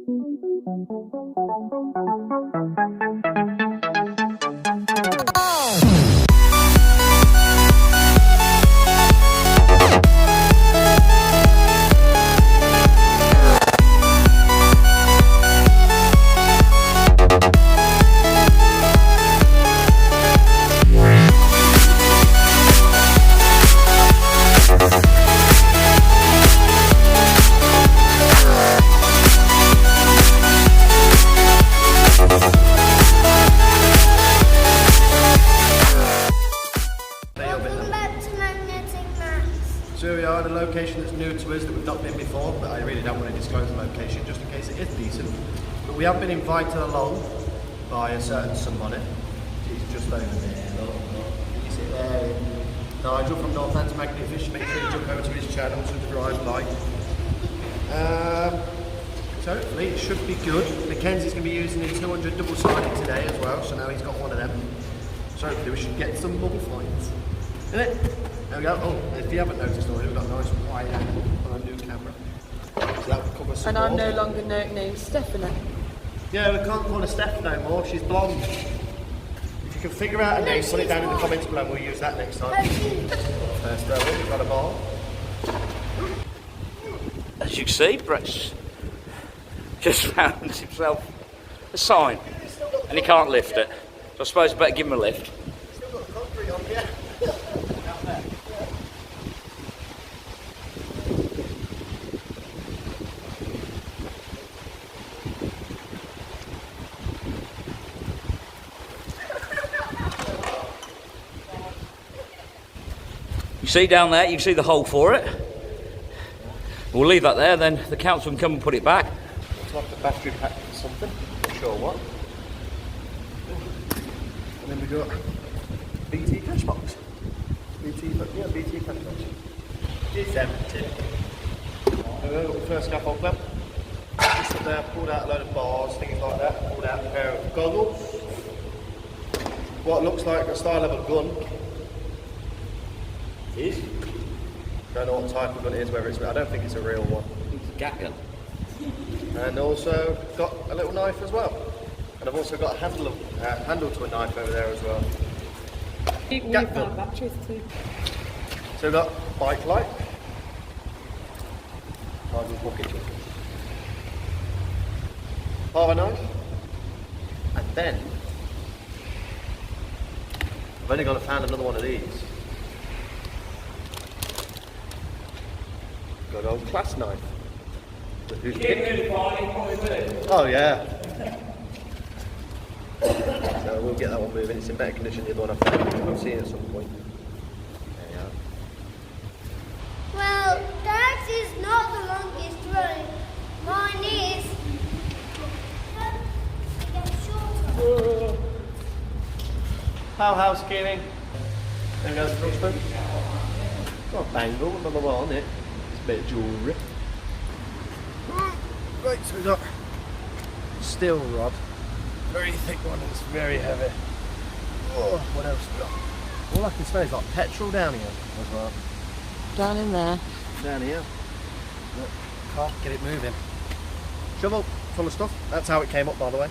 So we are at a location that's new to us that we've not been before, but I really don't want to disclose the location just in case it is decent. But we have been invited along by a certain somebody. He's just over there. Look. You see there, Nigel from Northants Magnifish. Make sure you jump over to his channel to drive by. So hopefully it should be good. Mackenzie's going to be using his 200 double-sided today as well, so now he's got one of them. So hopefully we should get some bubble fights. Isn't it? There we go. Oh, if you haven't noticed already, we've got a nice wide angle on our new camera. So that would cover some And I'm more. no longer named Stephanie. Yeah, we can't call her Steph no more. She's blonde. If you can figure out a name, put it down in the comments below and we'll use that next time. First throw in, we've got a ball. As you can see, Brett's just found himself a sign and he can't lift it. So I suppose I better give him a lift. Still got the concrete on here. You see down there, you can see the hole for it. We'll leave that there, then the council can come and put it back. Looks like the battery pack for something, not sure what. And then we've got BT cash box. BT cash box. It's empty. And then we've got the first scaffold clamp. Just up there, pulled out a load of bars, things like that. Pulled out a pair of goggles. What looks like a style of a gun. It is. Don't know what type of gun it is, whether it's, I don't think it's a real one. It's a gat gun. And also got a little knife as well. And I've also got a handle to a knife over there as well. We've Gat got gun. batteries too. So we've got bike light. Nigel's pocket tool. Half a knife. And then I've only gone and found another one of these. Good old Clasp knife. Oh yeah. So we'll get that one moving. It's in better condition than the other one I found. We'll see it at some point. There you are. Well, that is not the longest run. Mine is. It gets shorter. How housekeeping? There we go, the front spoon. Got a bangle, another one on it. It's a bit of jewellery. Right, so we've got steel rod. Very thick one, it's very heavy. Oh, what else we got? All I can smell is like petrol down here as well. Down in there. Down here. Look, can't get it moving. Shovel full of stuff. That's how it came up, by the way.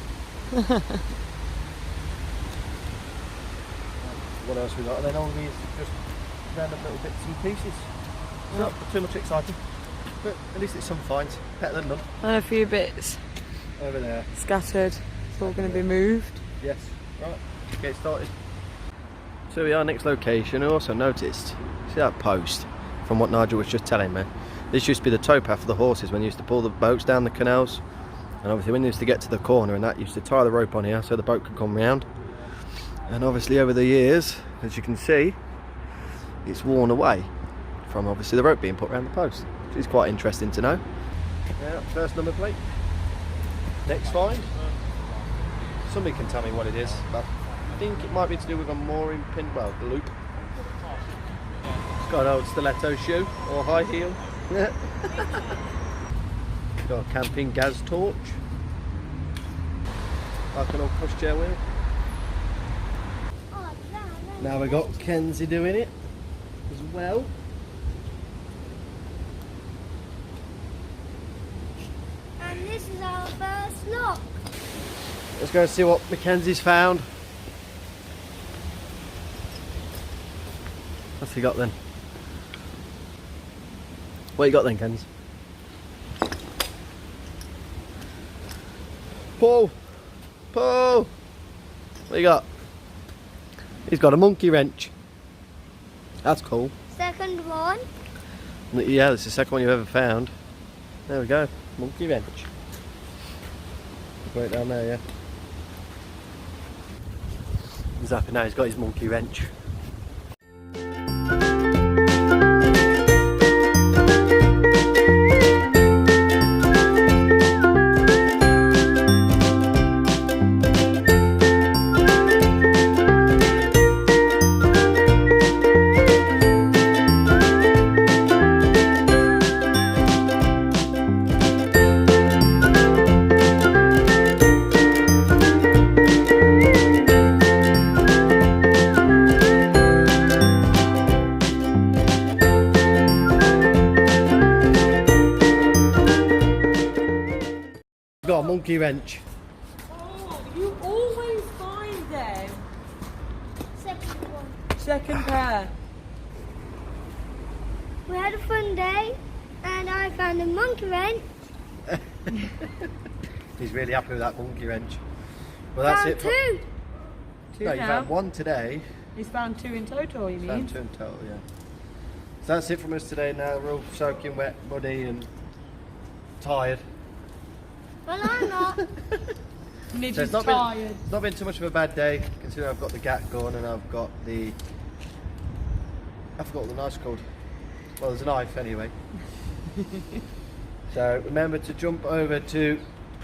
What else we got? And then all these just random little bits and pieces. Not too much exciting, but at least it's some finds. Better than none. And a few bits Over there. scattered. It's all going to be moved. Yes. Right. Get started. So we are next location. I also noticed. See that post? From what Nigel was just telling me. This used to be the towpath for the horses when you used to pull the boats down the canals. And obviously when you used to get to the corner and that, you used to tie the rope on here so the boat could come round. And obviously over the years, as you can see, it's worn away from obviously the rope being put around the post, which is quite interesting to know. Yeah, first number plate. Next find. Somebody can tell me what it is, but I think it might be to do with a mooring pin, well, the loop. It's got an old stiletto shoe or high heel. Got a camping gas torch. Like an old pushchair wheel. Now we got Kenzie doing it as well. And this is our first look. Let's go and see what Mackenzie's found. What's he got then? What you got then, Kenz? Paul! Paul! What you got? He's got a monkey wrench. That's cool. Second one. Yeah, this is the second one you've ever found. There we go. Monkey wrench. Put it down there, yeah. He's happy now, he's got his monkey wrench. Got a monkey wrench. Oh, you always find them. Second one. Second pair. We had a fun day and I found a monkey wrench. He's really happy with that monkey wrench. Well, that's Found it. two. Two No, you now. found one today. He's found two in total, you mean? Found two in total, yeah. So that's it from us today now. We're all soaking wet, muddy and tired. Well, I'm not. Nidge So is it's not tired. been, not been too much of a bad day, considering I've got the gat gun and I've got the... I forgot what the knife's called. Well, there's a knife anyway. So remember to jump over to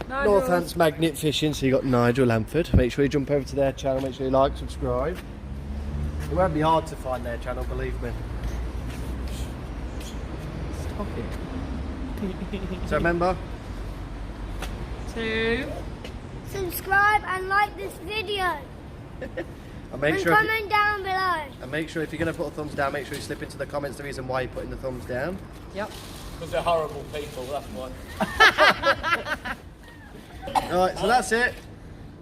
Northants Magnet Fishing. So you got Nigel Lamford. Make sure you jump over to their channel. Make sure you like, subscribe. It won't be hard to find their channel, believe me. Stop it. So remember, Two. Subscribe and like this video. and make And sure if you, comment down below. and make sure if you're going to put a thumbs down, make sure you slip into the comments the reason why you're putting the thumbs down. Yep. Because they're horrible people, that's why. Alright, so that's it.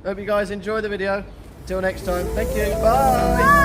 Hope you guys enjoy the video. Until next time, thank you. Bye.